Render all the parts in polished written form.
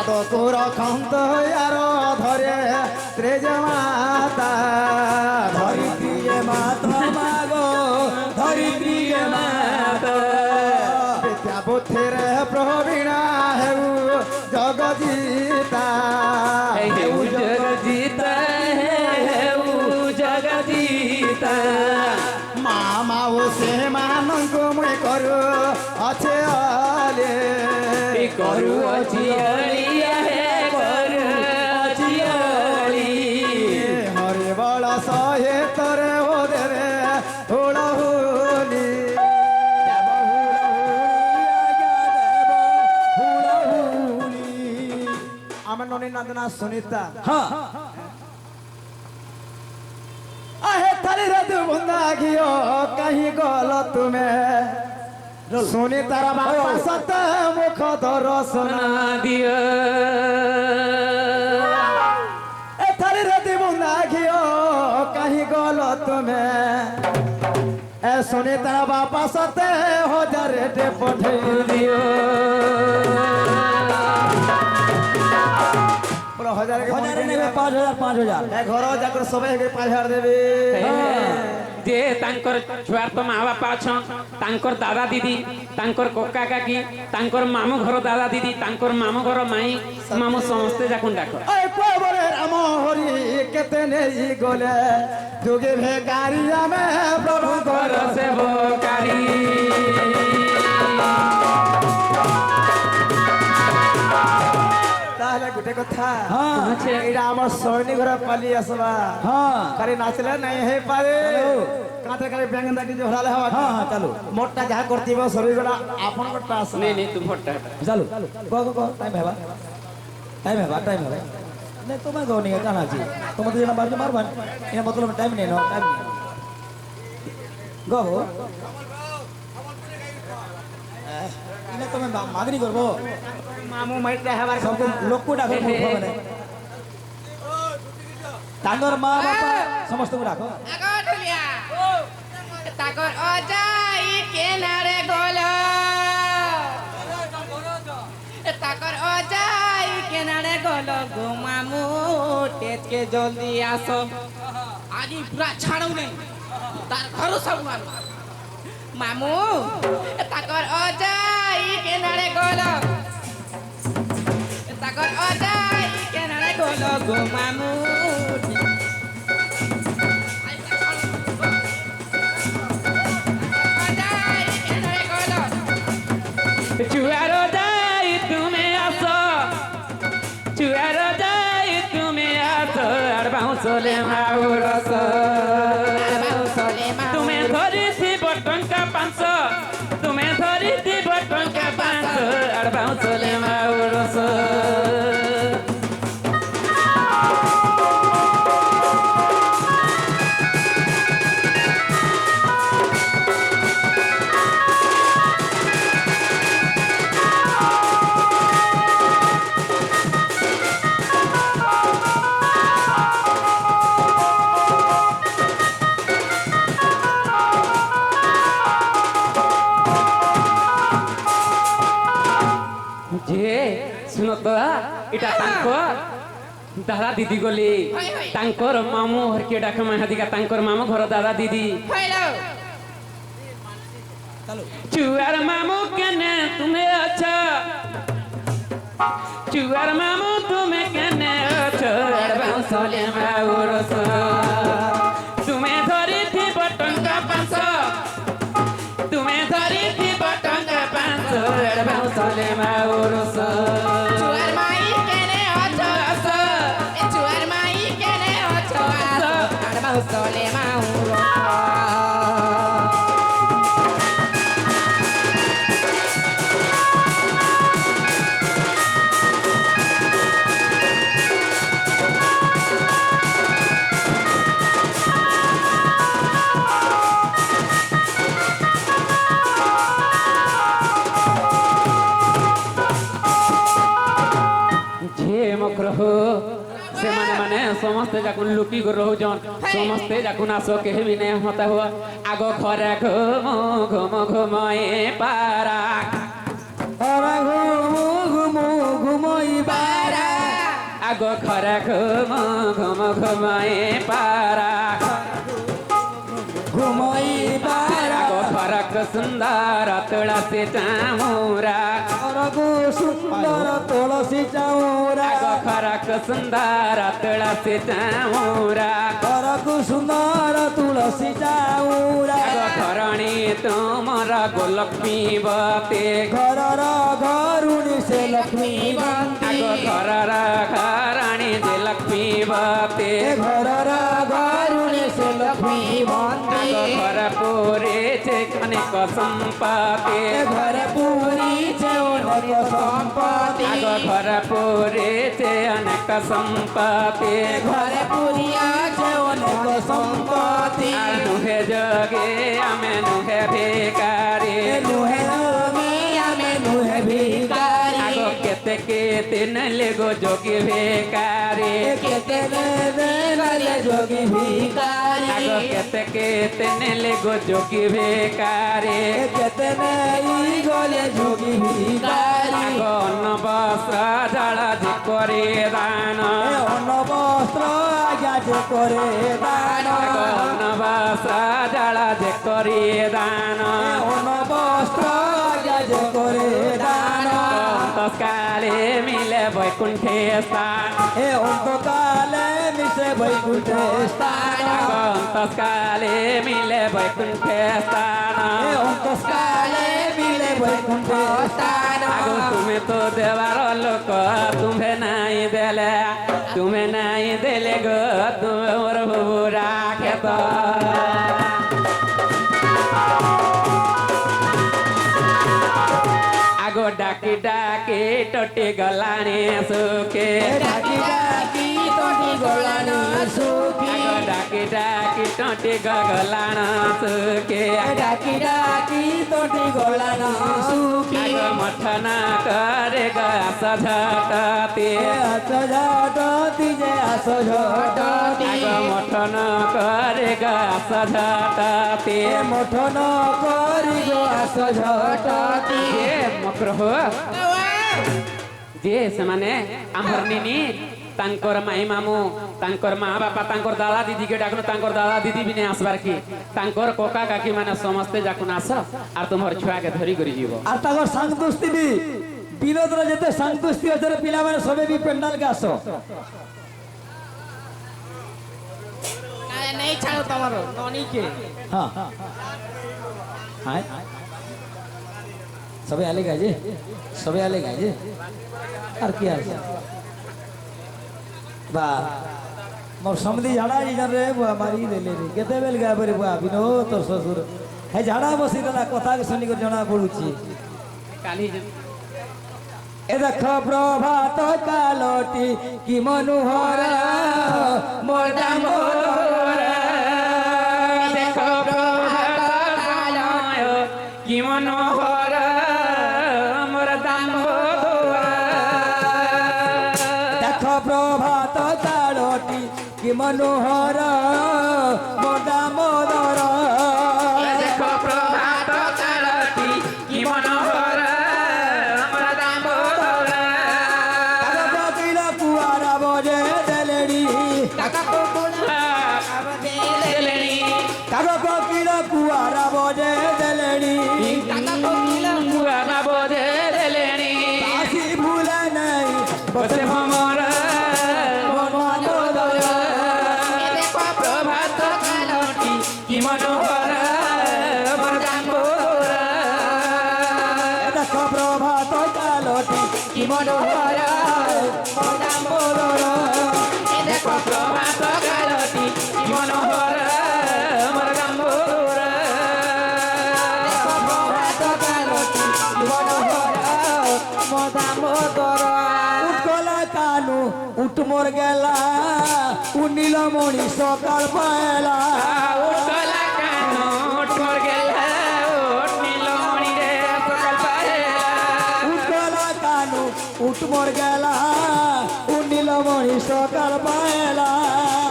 পাদক রখন্ত আর ধরে ত্রেজ মাতা ধরিত্রী মাতা মাগো ধরিত্রী মাতা বিদ্যা বুদ্ধির প্রবীণা হেউ জগজিতা হেউ জগজিতা হেউ জগজিতা মামা ও সে ମାନଙ୍କୁ মুই করু আছে আলে করু ଅଛି ଅଳିଆ ହେ କରୁ ଅଛି ଅଳି হরি বল সহে তরে ও দেবে হুল হুলি আমার ননী নন্দনা সুনিতা हाँ आहे थारी रत बुंदा घियो कहीं गल तुमे सुनी तारा बाबा सत मुख दर्शन ନା ଦିଅ ए थारी रत बुंदा घियो कहीं गल तुमे ए सुनी तारा बाबा सत हजार टे पठे ଦିଅ बोलो हजार के हजार नहीं 5,000 ए घर जाकर सबे के 5,000 देबे जे तांकर छुआर तो माँ बापा अछन तांकर दादा दीदी तांकर कका काकी तांकर मामू घर दादा दीदी तांकर मामू घर माई मामू समस्ते जाकुन डाक ए कोबरे राम हरि केते नेई गले जोगे भेगारिया में प्रभु कर सेवकारी ताहले गुटे कथा हाँ আছে एडा हमर सोनी घर पाली आसबा हाँ खाली नाचले नहीं हे पारे काते खाली बैंगन दाटी जो हराले हवा हाँ हाँ चलो मोटा जहा करतीबो सभी गोला आपन गोटा आस नहीं नहीं तू फटा चलो को टाइम है टाइम है नहीं तो मैं नहीं कहना चाहिए तो मतलब ये बार मार बन ये मतलब टाइम नहीं ना टाइम गो इने तो मैं मागनी करबो मामू माइटे हवार सबको लोग को डाको माने तांगर माँ बापा समस्त को डाको আগটলিয়া তাকর অজাই কেনারে গল তাকর অজাই কেনারে গল গো মামু টেটকে জলদি আসো আজি পুরা ছাড়ু নেই তার ঘর সব মামু তাকর অজাই কেনারে গল তাকর অজাই কেনারে গল গো মামু चुआरो जाई तुम्हें आसो चुआरो जाई तुम्हें आसो और बाउंसले माउरस तुम्हें धरी थी बटन का 500 तुम्हें धरी थी बटन का 500 और बाउंसले माउरस जे सुनो तो इटा तांकर दादा दीदी गली तांकर मामू हर के डाक महादिका तांकर मामू घर दादा दीदी चुआर मामू केने तुम्हें अच्छा चुआर मामू तुम्हें केने अच्छा बाउंसले माउरस तुम्हें धरी थी बटन का 500 तुम्हें धरी थी बटन का 500 बाउंसले माउरस Chuar mai kene ocho aso, chuar mai kene ocho aso, arbau sole mauro. मक्रह से माने समस्ते जाकुन लुकी कर रहउजन समस्ते जाकुन आसो केहि भी नहीं होता हुआ आगो खरे घुम घुमए पारा घुमो घुमो घुमोई बा আগো খরা ঘুম ঘুম ঘুমাই পারা ঘুমাই পারা আগো ফরক সুন্দর তুলসী চামুরা রঘু সুন্দর তুলসী চাউরা আগো ফরক সুন্দর তুলসী চামুরা রঘু সুন্দর তুলসী চাউরা আগো খরণী ତୁମର ଗୋଲକ୍ଷ୍ମୀ ବତେ ঘরর ঘরুণী সে লক্ষ্মী ଆଗ ଘରର ଘରାଣୀ ଯେ ଲକ୍ଷ୍ମୀ ବତେ ঘরর ঘরুণী সে লক্ষ্মী ଆଗ ଘର ପୁରୀ ଯେ ଅନେକ ସମ୍ପତ୍ତି ঘর পুরী যে অনেক সম্পত্তি ଆଗ ଘର ପୁରୀ ଯେ ଅନେକ ସମ୍ପତ୍ତି ঘর পুরী আছে অনেক সম্পত্তি ଆଉ ନୁହେଁ ଯୋଗୀ ଆମେ ନୁହେଁ ଭିକାରୀ নুহে আমি নুহে ভিকারি ଆଗ କେତେ କେତେ ନେଲେ ଗୋ ଯୋଗୀ ଭିକାରୀ কেতে নেলে যোগী ভিকারি ଆଗ କେତେ କେତେ ନେଲେ ଗୋ ଯୋଗୀ ଭିକାରୀ কেতে নেই গলে যোগী ভিকারি ଆଗ ଅନ୍ନ ବସ୍ତ୍ର ଜଳ ଯେ କରି ଦାନ অন্ন বস্ত্র আজ্ঞা যে করে দান ଆଗ ଅନ୍ନ ବସ୍ତ୍ର ଜଳ ଯେ କରି ଦାନ অন্ন বস্ত্র আজ্ঞা যে করে দান অন্তকালে মিলে বৈকুণ্ঠে স্থান এ অন্তকালে মিশে বৈকুণ্ঠে স্থান আগ অন্তকালে মিলে বৈকুণ্ঠে স্থান এ অন্তকালে মিলে বৈকুণ্ঠে স্থান আগ তুমি তো দেবার লোক তুমি নাই দেলে গো তুমি মোর বাবু রাখে তো আগো ডাকি ডাকি টটি গলানি সুখে ডাকি ডাকি তোটি গোলান সুখী আগো ডাকি ডাকি টটি গলান সুখে ডাকি ডাকি তোটি গোলান সুখী আগো মঠন করে গাছ ঝাটতি আস ঝটতি যে আস ঝটতি আগো মঠন করে গাছ ঝাটতি মঠন করি গো আস ঝটতি যে মক্র যে ସେମାନେ ଆମର ନିନି ତାଙ୍କର ମାଇ ମାମୁ ତାଙ୍କର ମା ବାପା ତାଙ୍କର ଦାଦା ଦିଦିକେ ଡାକୁନ ତାଙ୍କର ଦାଦା ଦିଦି ବି ନେଇ ଆସିବାର କି ତାଙ୍କର କକା କାକି ମାନେ ସମସ୍ତେ ଯାକୁନ ଆସ আর তোমার ছুয়াকে ধরি করে ଯିବ আর তাগর সাং দোস্তি বি বিনোদর যেতে সাং দোস্তি আছে পিলামানে সবে বি পেন্ডাল কে আস नहीं छाड़ो तुम्हारो नॉनी के হ্যাঁ হ্যাঁ সবে আলে গাইজে সবে আলে গাইজে আর কি আছে বা মোর সমদি ঝাড়া যাই রে বুয়া মারি দেলে রে কেতে বেল গাবে রে বুয়া বিনো তোর শ্বশুর হে ঝাড়া বসি দেলা কথা শুনি করে জনা পড়ুছি কালি এ দেখ প্রভাত কালটি কি মনোহর মোর দামোদর দেখো প্রভাত কালয় কি মনোহর মোর দামোদর দেখ প্রভাত কালটি কি মনোহর মোর দামোদর দেখো প্রভাত কালতি কি মনোহর মোর দামোদর কালো কোকিলা কুয়ারা বজে দেলেড়ি काका को बोला দেলেনি কালো কোকিলা কুয়ারা বজে দেলেড়ি काका को मिला গুয়ানা বোধে দেলেনি আসি ভুলে নাই বসে ভমর মনোদর देखो প্রভাত কালটি কি মনোহর মোর দামোদর দেখ প্রভাত কালটি की मनोहर দামোদর দেখো প্রভাত কালটি কি মনোহর মোর দামোদর प्रभात कालटी की मनोहर दामोदर উৎকলা কানু উঠ মোর গেলা নীলমণি সকাল পায়লা উঠলা কানো উঠর গেল উঠ নীলমণি রে সকাল পায়লা উৎকলা কানু উঠ মোর গেলা নীলমণি সকাল পায়লা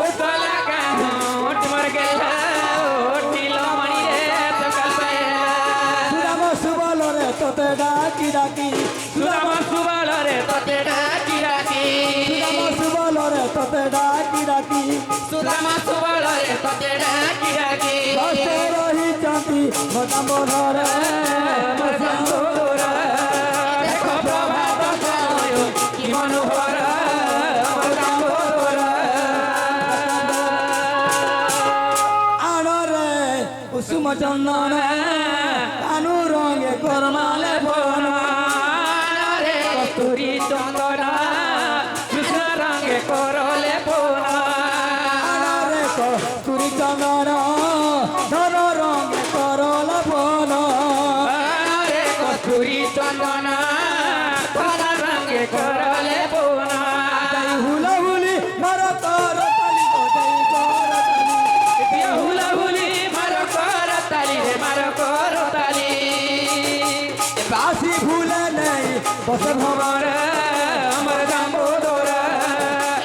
উঠলা কানো উঠর গেল উঠ নীলমণি রে সকাল পায়লা সুরাম সুবলরে তোতে ডাকি ডাকি সুরাম সুবল রে তোতে ডাকি ডাকি সুরাম ତତେ ଡାକି ଡାକି ସୁଦାମା ସୁବଳରେ ତତେ ଡାକି ଡାକି ବସେ ରହିଛନ୍ତି ମୋ ଦାମୋଦର ମୋ ଦାମୋଦର ଦେଖ ପ୍ରଭାତ ସମୟ କି ମନୋହର ମୋ ଦାମୋଦର আনরে কুসুম চন্দন কানু রঙে করমালে বন রে কস্তুরী চন্দন কৃষ্ণ রঙে করলে পোনা আনরে কস্তুরী চন্দন ধন রঙে করল বন রে কস্তুরী চন্দন ধন রঙে করলে পোনা হুলা হুলি মর কর তালি গোটাই কর তালি হুলা হুলি মার কর তালি রে মার কর তালি বাসি ভুলে নেই বসে ভ্রমণ আমার দামোদর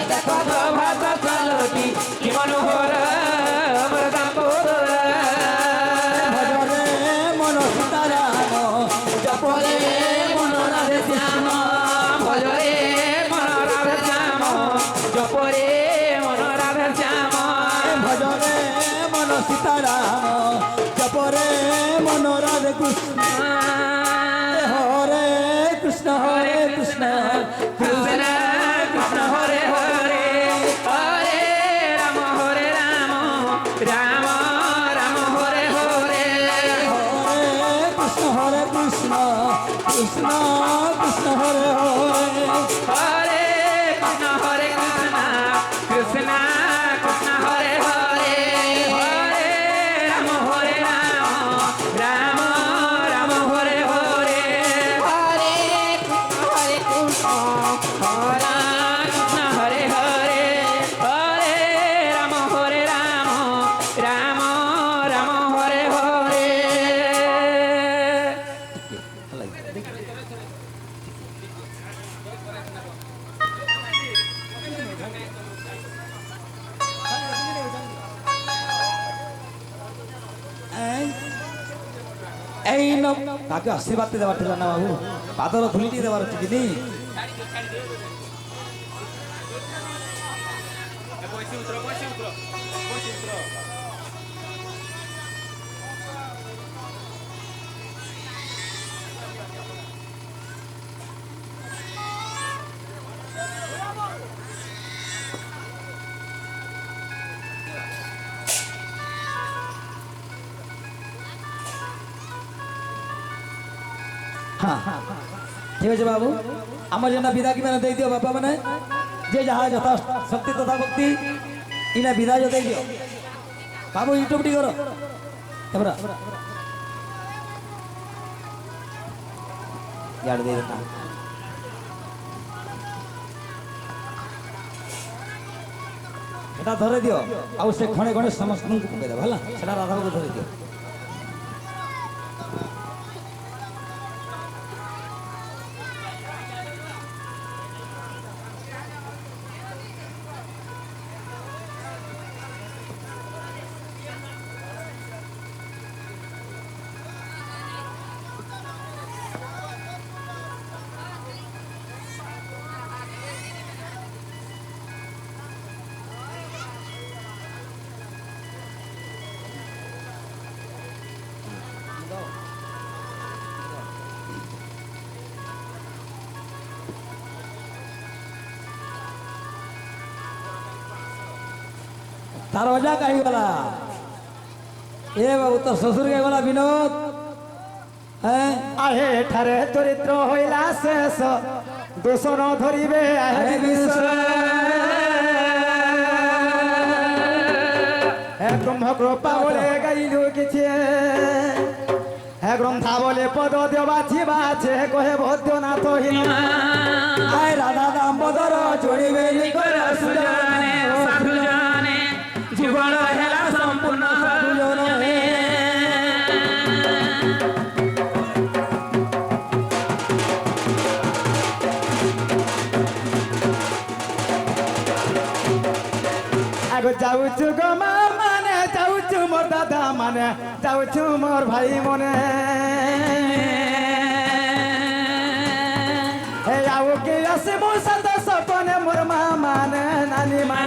দেখো প্রভাত চলতি কি মনোহর আমার দামোদর ভজরে মন সীতারাম জপরে মন রাধে শ্যাম ভজরে মন রাধে শ্যাম জপরে মন রাধে শ্যাম ভজরে মন সীতারাম জপরে মন রাধে কৃষ্ণ হরে কৃষ্ণ কৃষ্ণ কৃষ্ণ হরে হরে হরে রাম রাম রাম হরে হরে হরে কৃষ্ণ কৃষ্ণ কৃষ্ণ হরে হরে হরে কৃষ্ণ কৃষ্ণ কৃষ্ণ হরে হরে হরে রাম রাম রাম হরে হরে হরে কৃষ্ণ হরে কৃষ্ণ হরে হরে হরে রাম রাম রাম হরে হরে এই তাকে আশীর্বাদ দেওয়ার ছিল না বাবু পাতর ধুলিটি দেওয়ার হচ্ছে কি নেই হ্যাঁ ঠিক আছে বাবু আমার জন্য বিদা কি মানে দিয়ে দিও বাপা মানে যে যাহা যথা শক্তি তথা ভক্তি ইনা বিদা যে দিয়ে দিও বাবু ইউটিউব টি করো এবার ইয়ার দিয়ে না এটা ধরে দিও আর সে ক্ষণে ক্ষণে সমস্ত পকাই দেব হলা সেটা রাধাকে ধরে দিও तार वजह कहीं वाला ये बाबू तो ससुर के वाला विनोद हैं আহে ঠারে চরিত্র হইলা শেষ দূষণ ধরিবে আহে বিশ্ব ব্রহ্ম কৃপা বলে গাইলু কিছু গ্রন্থা বলে পদ দেবাছি বাছে কহে ভদ্রনাথ হীন आय राधा दामोदर जोड़िबे নিকর সুজনে সাধু জনে জীবন হেলা সম্পূর্ণ সাধু জনে আগো যাউছু গো মা মানে যাউছু মোর দাদা মানে যাউছু মোর ভাই মনে হে আও কে আসে মোর সাথে সপনে মোর মা মানে নানি মানে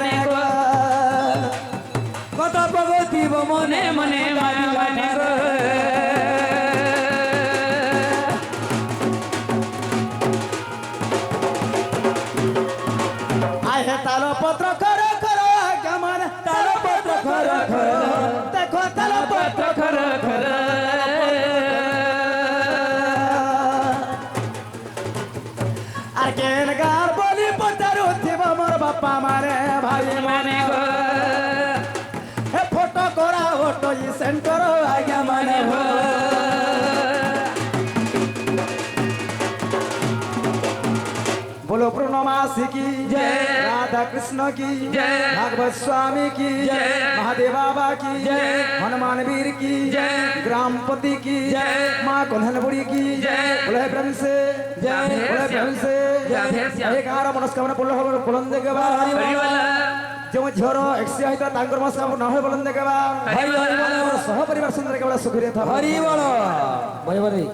মনে মনে মানে গো আয় হে তালপত্র খর খর কেমন তালপত্র খর খর দেখো তালপত্র খর খর আর কেন গার বলি পচারু থিব মোর বাপা মারে ভাই মানে গো হে ফটো করা ফটো ই সেন্টার আজ্ঞা মানে হো बोलो पूर्णमासी की जय। राधा कृष्ण की जय। भागवत स्वामी की जय। महादेव बाबा की जय। हनुमान वीर की जय। ग्रामपति की जय। माँ कन्हनपुरी की जय। बोले प्रेम से जय। बोले प्रेम से जय। एक आर मनस्कामना पूर्ण हो बुलंद के बाद হরিবলা जो झरो एक्सी है तो तांकर मनस्कामना न हो बुलंद के बाद हरि बोल। सह परिवार सुंदर के बड़ा सुखी था हरि बोलो भाई भाई